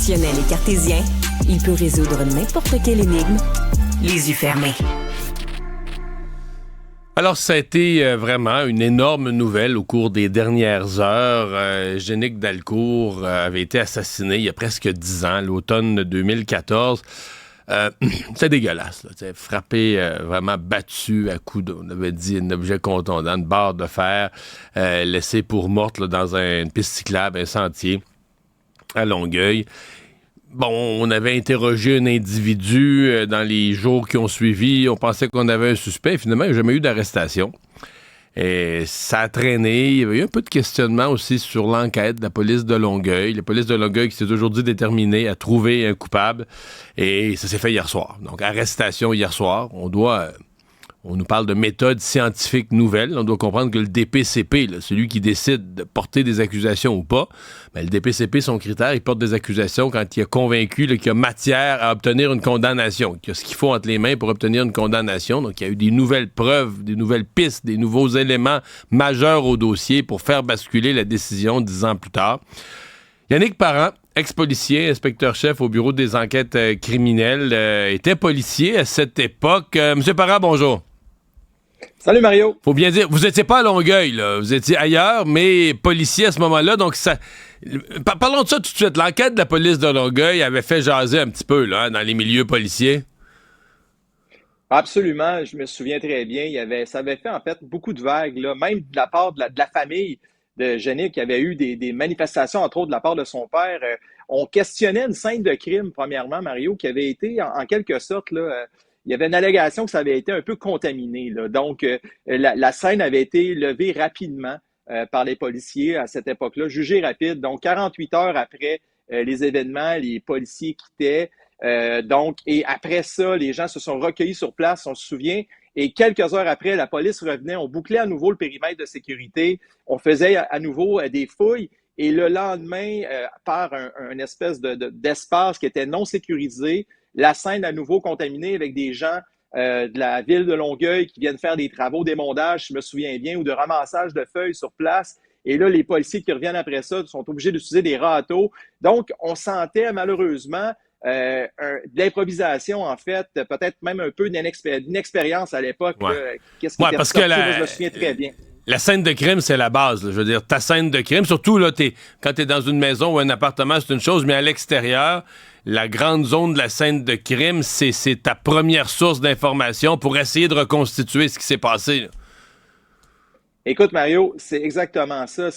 Rationnel et cartésien, il peut résoudre n'importe quelle énigme, les yeux fermés. Alors, ça a été vraiment une énorme nouvelle au cours des dernières heures. Génique Dalcourt avait été assassiné il y a presque 10 ans, l'automne 2014. C'est dégueulasse, là, frappé, vraiment battu à coups on avait dit, un objet contondant, une barre de fer, laissé pour morte là, dans une piste cyclable, un sentier à Longueuil. Bon, on avait interrogé un individu dans les jours qui ont suivi. On pensait qu'on avait un suspect. Finalement, il n'y a jamais eu d'arrestation. Et ça a traîné. Il y avait eu un peu de questionnement aussi sur l'enquête de la police de Longueuil. La police de Longueuil qui s'est aujourd'hui déterminée à trouver un coupable. Et ça s'est fait hier soir. Donc, arrestation hier soir. On nous parle de méthodes scientifiques nouvelles. On doit comprendre que le DPCP, là, celui qui décide de porter des accusations ou pas, le DPCP, son critère, il porte des accusations quand il est convaincu là, qu'il y a matière à obtenir une condamnation, qu'il y a ce qu'il faut entre les mains pour obtenir une condamnation. Donc, il y a eu des nouvelles preuves, des nouvelles pistes, des nouveaux éléments majeurs au dossier pour faire basculer la décision 10 ans plus tard. Yannick Parent, ex-policier, inspecteur-chef au bureau des enquêtes criminelles, était policier à cette époque. Monsieur Parent, bonjour. Salut Mario. Faut bien dire, vous n'étiez pas à Longueuil, là. Vous étiez ailleurs, mais policier à ce moment-là. Donc, ça. Parlons de ça tout de suite. L'enquête de la police de Longueuil avait fait jaser un petit peu là, dans les milieux policiers. Absolument, je me souviens très bien. Ça avait fait en fait beaucoup de vagues, là, même de la part de la famille de Génique, qui avait eu des manifestations, entre autres de la part de son père. On questionnait une scène de crime, premièrement, Mario, qui avait été en quelque sorte là. Il y avait une allégation que ça avait été un peu contaminé, là. Donc, la scène avait été levée rapidement par les policiers à cette époque-là, jugée rapide. Donc, 48 heures après les événements, les policiers quittaient. Et après ça, les gens se sont recueillis sur place, on se souvient. Et quelques heures après, la police revenait, on bouclait à nouveau le périmètre de sécurité, on faisait à nouveau des fouilles. Et le lendemain, par un espèce d'espace qui était non sécurisé, la scène à nouveau contaminée avec des gens de la ville de Longueuil qui viennent faire des travaux d'émondage, je me souviens bien, ou de ramassage de feuilles sur place. Et là, les policiers qui reviennent après ça sont obligés d'utiliser des râteaux. Donc, on sentait malheureusement de l'improvisation, en fait, peut-être même un peu d'inexpérience à l'époque. Ouais. Qu'est-ce qui était parce que moi, je me souviens très bien. La scène de crime, c'est la base. Là. Je veux dire, ta scène de crime, surtout là, quand t'es dans une maison ou un appartement, c'est une chose, mais à l'extérieur, la grande zone de la scène de crime, c'est ta première source d'information pour essayer de reconstituer ce qui s'est passé. Là. Écoute, Mario, c'est exactement ça.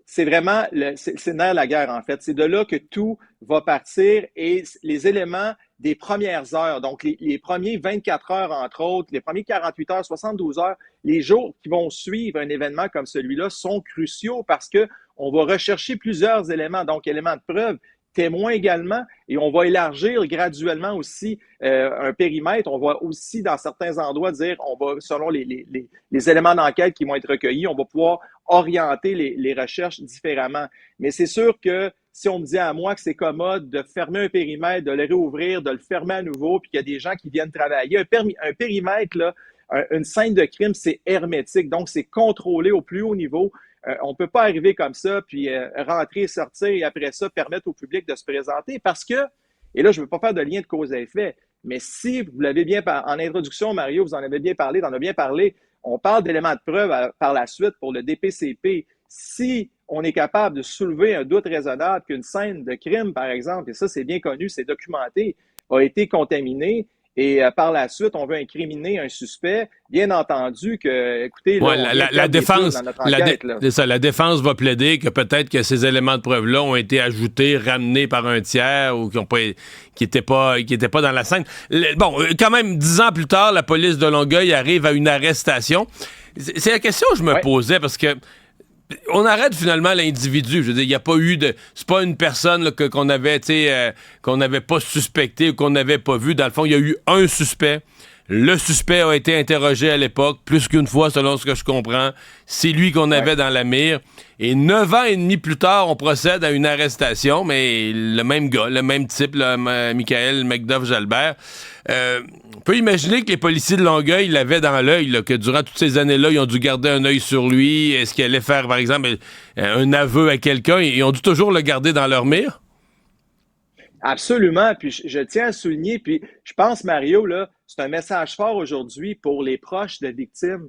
C'est vraiment c'est le nerf de la guerre, en fait. C'est de là que tout va partir et les éléments des premières heures, donc les premiers 24 heures, entre autres, les premiers 48 heures, 72 heures, les jours qui vont suivre un événement comme celui-là sont cruciaux parce que on va rechercher plusieurs éléments, donc éléments de preuve, témoins également, et on va élargir graduellement aussi un périmètre. On va aussi, dans certains endroits, dire, on va, selon les éléments d'enquête qui vont être recueillis, on va pouvoir orienter les recherches différemment. Mais c'est sûr que si on me dit à moi que c'est commode de fermer un périmètre, de le réouvrir, de le fermer à nouveau, puis qu'il y a des gens qui viennent travailler, un périmètre, là, une scène de crime, c'est hermétique, donc c'est contrôlé au plus haut niveau. On ne peut pas arriver comme ça, puis rentrer, sortir, et après ça, permettre au public de se présenter parce que, et là, je ne veux pas faire de lien de cause à effet, mais si vous l'avez bien, en introduction, Mario, vous en avez bien parlé, on parle d'éléments de preuve par la suite pour le DPCP. Si on est capable de soulever un doute raisonnable qu'une scène de crime, par exemple, et ça, c'est bien connu, c'est documenté, a été contaminée, et par la suite, on veut incriminer un suspect. Bien entendu que, écoutez, là, la défense, la défense va plaider que peut-être que ces éléments de preuve-là ont été ajoutés, ramenés par un tiers ou qui n'étaient pas dans la scène. Quand même, 10 ans plus tard, la police de Longueuil arrive à une arrestation. C'est la question que je me posais parce que on arrête finalement l'individu. Je veux dire, il n'y a pas eu de. C'est pas une personne là, qu'on avait, qu'on n'avait pas suspecté ou qu'on n'avait pas vu. Dans le fond, il y a eu un suspect. Le suspect a été interrogé à l'époque, plus qu'une fois, selon ce que je comprends. C'est lui qu'on avait dans la mire. Et 9 ans et demi plus tard, on procède à une arrestation, mais le même gars, le même type, là, Michael McDuff-Jalbert. On peut imaginer que les policiers de Longueuil l'avaient dans l'œil, là, que durant toutes ces années-là, ils ont dû garder un œil sur lui. Est-ce qu'il allait faire, par exemple, un aveu à quelqu'un? Ils ont dû toujours le garder dans leur mire? Absolument, puis je tiens à souligner, puis je pense, Mario, là, c'est un message fort aujourd'hui pour les proches de victimes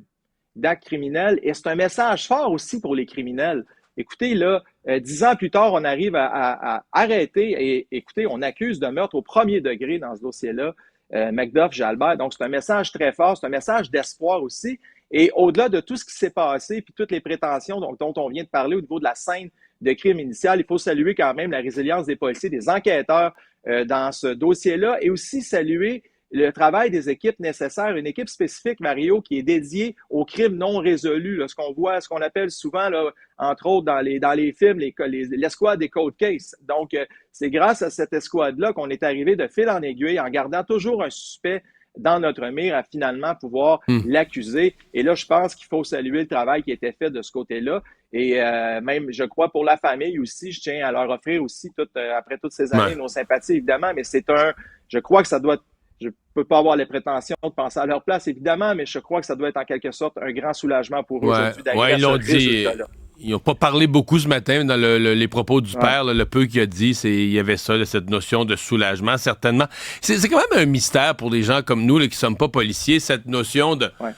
d'actes criminels et c'est un message fort aussi pour les criminels. Écoutez, là, 10 ans plus tard, on arrive à arrêter et écoutez, on accuse de meurtre au premier degré dans ce dossier-là, Macduff, Jalbert. Donc, c'est un message très fort, c'est un message d'espoir aussi. Et au-delà de tout ce qui s'est passé, puis toutes les prétentions dont on vient de parler au niveau de la scène de crime initial, il faut saluer quand même la résilience des policiers, des enquêteurs dans ce dossier-là et aussi saluer le travail des équipes nécessaires, une équipe spécifique, Mario, qui est dédiée aux crimes non résolus, là, ce qu'on voit, ce qu'on appelle souvent, là, entre autres, dans les films, l'escouade des cold cases. Donc, c'est grâce à cette escouade-là qu'on est arrivé de fil en aiguille en gardant toujours un suspect dans notre mire à finalement pouvoir l'accuser. Et là, je pense qu'il faut saluer le travail qui a été fait de ce côté-là. Et même, je crois, pour la famille aussi, je tiens à leur offrir aussi, après toutes ces années, nos sympathies, évidemment, mais je crois que ça doit être, je ne peux pas avoir les prétentions de penser à leur place, évidemment, mais je crois que ça doit être en quelque sorte un grand soulagement pour eux aujourd'hui d'arriver à ce résultat-là. Ils n'ont pas parlé beaucoup ce matin dans les propos du père. Là, le peu qu'il a dit, il y avait ça, cette notion de soulagement, certainement. C'est quand même un mystère pour des gens comme nous là, qui ne sommes pas policiers, cette notion de... Ouais.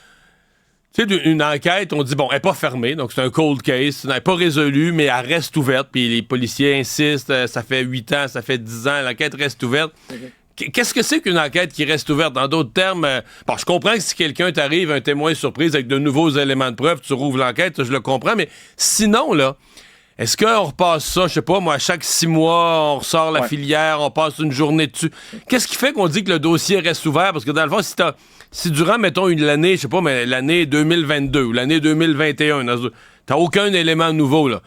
Tu sais, une enquête, on dit, bon, elle n'est pas fermée, donc c'est un cold case, elle n'est pas résolue, mais elle reste ouverte, puis les policiers insistent, ça fait 8 ans, ça fait 10 ans, l'enquête reste ouverte. Qu'est-ce que c'est qu'une enquête qui reste ouverte? Dans d'autres termes, je comprends que si quelqu'un t'arrive, un témoin surprise avec de nouveaux éléments de preuve, tu rouvres l'enquête, je le comprends, mais sinon, là, est-ce qu'on repasse ça, je sais pas, moi, chaque 6 mois, on ressort la filière, on passe une journée dessus? Qu'est-ce qui fait qu'on dit que le dossier reste ouvert? Parce que dans le fond, si durant, mettons, l'année, je sais pas, mais l'année 2022 ou l'année 2021, t'as aucun élément nouveau, là.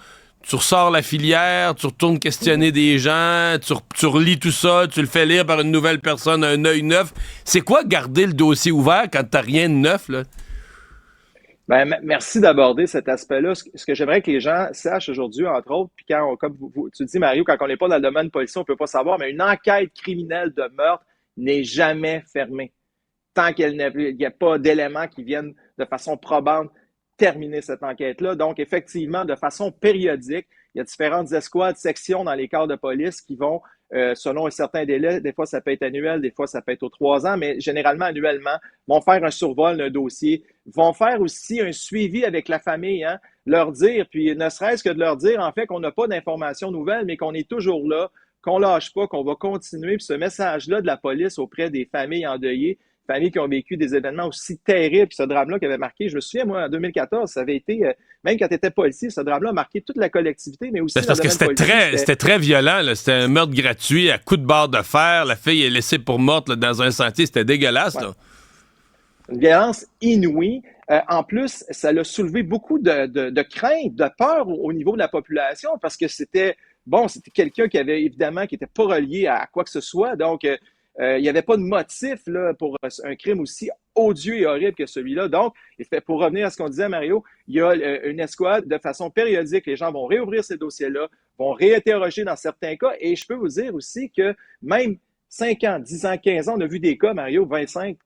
Tu ressors la filière, tu retournes questionner des gens, tu relis tout ça, tu le fais lire par une nouvelle personne, un œil neuf. C'est quoi garder le dossier ouvert quand t'as rien de neuf, là? Ben, merci d'aborder cet aspect-là. Ce que j'aimerais que les gens sachent aujourd'hui, entre autres, puis comme tu dis, Mario, quand on n'est pas dans le domaine policier, on ne peut pas savoir, mais une enquête criminelle de meurtre n'est jamais fermée. Tant qu'il n'y a pas d'éléments qui viennent de façon probante terminer cette enquête-là. Donc, effectivement, de façon périodique, il y a différentes escouades, sections dans les corps de police qui vont, selon un certain délai, des fois ça peut être annuel, des fois ça peut être aux 3 ans, mais généralement annuellement, vont faire un survol d'un dossier, vont faire aussi un suivi avec la famille, hein, leur dire, puis ne serait-ce que de leur dire, en fait, qu'on n'a pas d'informations nouvelles, mais qu'on est toujours là, qu'on lâche pas, qu'on va continuer. Puis ce message-là de la police auprès des familles endeuillées, familles qui ont vécu des événements aussi terribles, puis ce drame-là qui avait marqué, je me souviens, moi, en 2014, ça avait été, même quand tu étais policier, ce drame-là a marqué toute la collectivité, mais aussi parce que c'était très violent, là. C'était un meurtre gratuit à coups de barre de fer, la fille est laissée pour morte là, dans un sentier, c'était dégueulasse, là. Une violence inouïe. En plus, ça a soulevé beaucoup de craintes, de peur au niveau de la population, parce que c'était quelqu'un qui n'était pas relié à quoi que ce soit, donc il n'y avait pas de motif là, pour un crime aussi odieux et horrible que celui-là. Donc, pour revenir à ce qu'on disait, Mario, il y a une escouade de façon périodique. Les gens vont réouvrir ces dossiers-là, vont réinterroger dans certains cas. Et je peux vous dire aussi que même 5 ans, 10 ans, 15 ans, on a vu des cas, Mario, 25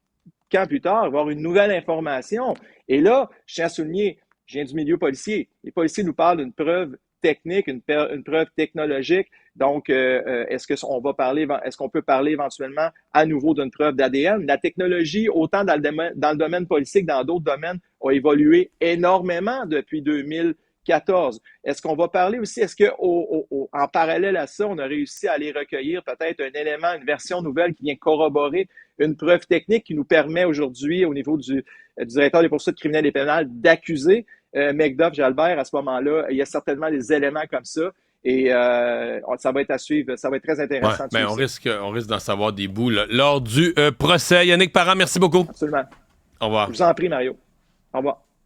ans plus tard, avoir une nouvelle information. Et là, je tiens à souligner, je viens du milieu policier. Les policiers nous parlent d'une preuve technique, une preuve technologique. Donc, est-ce qu'on peut parler éventuellement à nouveau d'une preuve d'ADN? La technologie, autant dans le domaine policier que dans d'autres domaines, a évolué énormément depuis 2014. Est-ce qu'on va parler aussi, est-ce qu'en parallèle à ça, on a réussi à aller recueillir peut-être un élément, une version nouvelle qui vient corroborer une preuve technique qui nous permet aujourd'hui, au niveau du directeur des poursuites criminelles et pénales, d'accuser Macduff, Jalbert, à ce moment-là, il y a certainement des éléments comme ça. Et ça va être à suivre. Ça va être très intéressant. Ouais, on risque d'en savoir des bouts là, lors du procès. Yannick Parent, merci beaucoup. Absolument. Au revoir. Je vous en prie, Mario. Au revoir.